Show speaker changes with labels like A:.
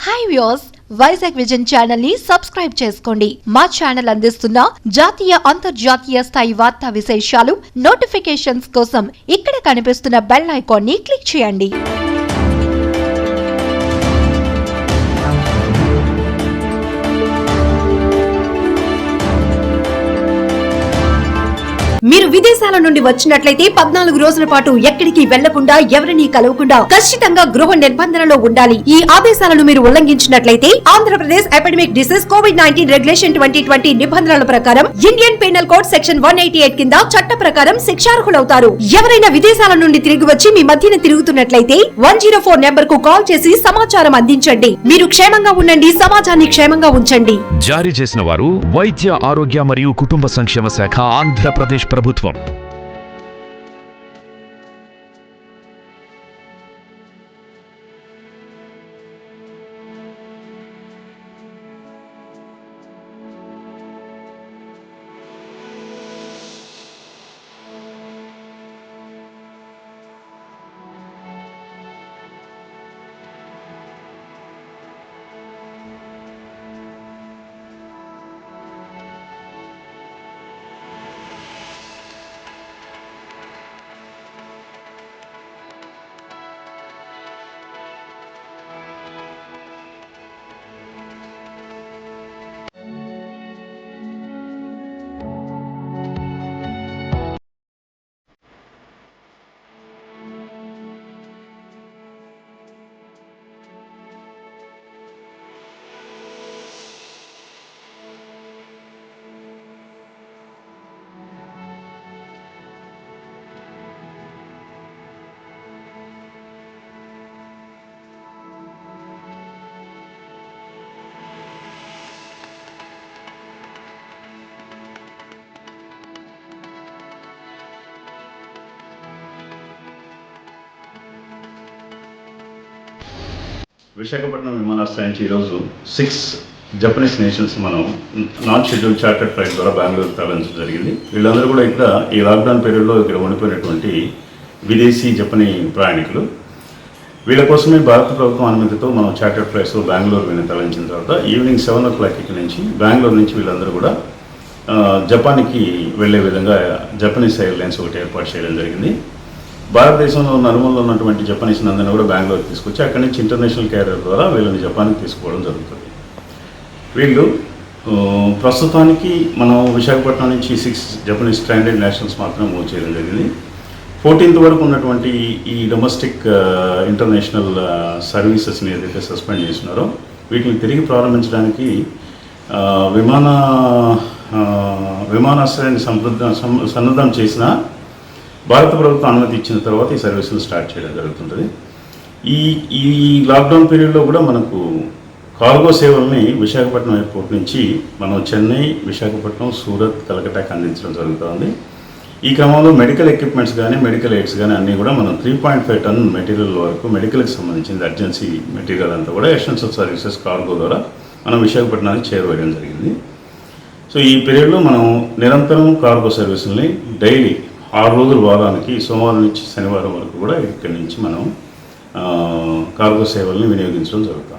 A: Hi viewers, Vizag vision channel ని subscribe చేసుకోండి. మా ఛానల్ అందిస్తున్న జాతీయ అంతర్జాతీయ స్థాయి వార్తా విశేషాలు నోటిఫికేషన్స్ కోసం ఇక్కడ కనిపిస్తున్న బెల్ ఐకాన్ ని క్లిక్ చేయండి. మీరు విదేశాల నుండి వచ్చినట్లయితే 14 రోజుల పాటు ఎక్కడికి వెళ్లకుండా ఎవరిని కలవకుండా ఖచ్చితంగా గృహ నిర్బంధనలో ఉండాలి. ఈ ఆదేశాలను మీరు ఉల్లంఘించినట్లయితే Andhra Pradesh epidemic disease COVID-19 regulation 2020 నిబంధనల ప్రకారం ఇండియన్ పీనల్ కోడ్ సెక్షన్ 188 కింద చట్ట ప్రకారం శిక్షార్హులవుతారు. ఎవరైనా విదేశాల నుండి తిరిగి వచ్చి మీ మధ్యన తిరుగుతున్నట్లయితే 104 నెంబర్ కు కాల్ చేసి సమాచారం అందించండి. మీరు క్షేమంగా ఉండండి, సమాజాన్ని క్షేమంగా ఉంచండి.
B: జారీ చేసిన వారు వైద్య ఆరోగ్య మరియు కుటుంబ సంక్షేమ శాఖ, ఆంధ్రప్రదేశ్ ప్రభుత్వం.
C: విశాఖపట్నం విమానాశ్రయం నుంచి ఈరోజు 6 జపనీస్ నేషన్స్ మనం నాన్ షెడ్యూల్ చార్టర్డ్ ఫ్లైట్ ద్వారా బెంగళూరు తరలించడం జరిగింది. వీళ్ళందరూ కూడా ఇక్కడ ఈ లాక్డౌన్ పీరియడ్లో ఇక్కడ ఉండిపోయినటువంటి విదేశీ జపనీ ప్రయాణికులు. వీళ్ళ కోసమే భారత ప్రభుత్వం అనుమతితో మనం చార్టర్డ్ ఫ్లైట్స్ బెంగళూరు తరలించిన తర్వాత ఈవినింగ్ 7 o'clock ఇక్కడ నుంచి బెంగళూరు నుంచి వీళ్ళందరూ కూడా జపాన్కి వెళ్ళే విధంగా జపనీస్ ఎయిర్లైన్స్ ఒకటి ఏర్పాటు చేయడం జరిగింది. భారతదేశంలో నలుమూలలో ఉన్నటువంటి జపనీస్ అందరినీ కూడా బెంగళూరుకి తీసుకొచ్చి అక్కడి నుంచి ఇంటర్నేషనల్ క్యారియర్ ద్వారా వీళ్ళని జపాన్కి తీసుకోవడం జరుగుతుంది. వీళ్ళు ప్రస్తుతానికి మనం విశాఖపట్నం నుంచి 6 జపనీస్ స్ట్రాండెడ్ నేషనల్స్ మాత్రం మూవ్ చేయడం జరిగింది. 14th వరకు ఉన్నటువంటి ఈ డొమెస్టిక్ ఇంటర్నేషనల్ సర్వీసెస్ని ఏదైతే సస్పెండ్ చేస్తున్నారో వీటిని తిరిగి ప్రారంభించడానికి విమానాశ్రయాన్ని సన్నద్ధం చేసిన భారత ప్రభుత్వం అనుమతి ఇచ్చిన తర్వాత ఈ సర్వీసులు స్టార్ట్ చేయడం జరుగుతుంటుంది. ఈ లాక్డౌన్ పీరియడ్లో కూడా మనకు కార్గో సేవల్ని విశాఖపట్నం ఎయిర్పోర్ట్ నుంచి మనం చెన్నై, విశాఖపట్నం, సూరత్, కలకట్టాకి అందించడం జరుగుతుంది. ఈ క్రమంలో మెడికల్ ఎక్విప్మెంట్స్ కానీ మెడికల్ ఎయిడ్స్ కానీ అన్నీ కూడా మనం 3.5 ton మెటీరియల్ వరకు మెడికల్కి సంబంధించింది అర్జెన్సీ మెటీరియల్ అంతా కూడా ఎసెన్షియల్ సర్వీసెస్ కార్గో ద్వారా మనం విశాఖపట్నానికి చేరువేయడం జరిగింది. సో ఈ పీరియడ్లో మనం నిరంతరం కార్గో సర్వీసుల్ని డైలీ 6 రోజుల వారానికి సోమవారం నుంచి శనివారం వరకు కూడా ఇక్కడి నుంచి మనం కార్గో సేవల్ని వినియోగించడం జరుగుతుంది.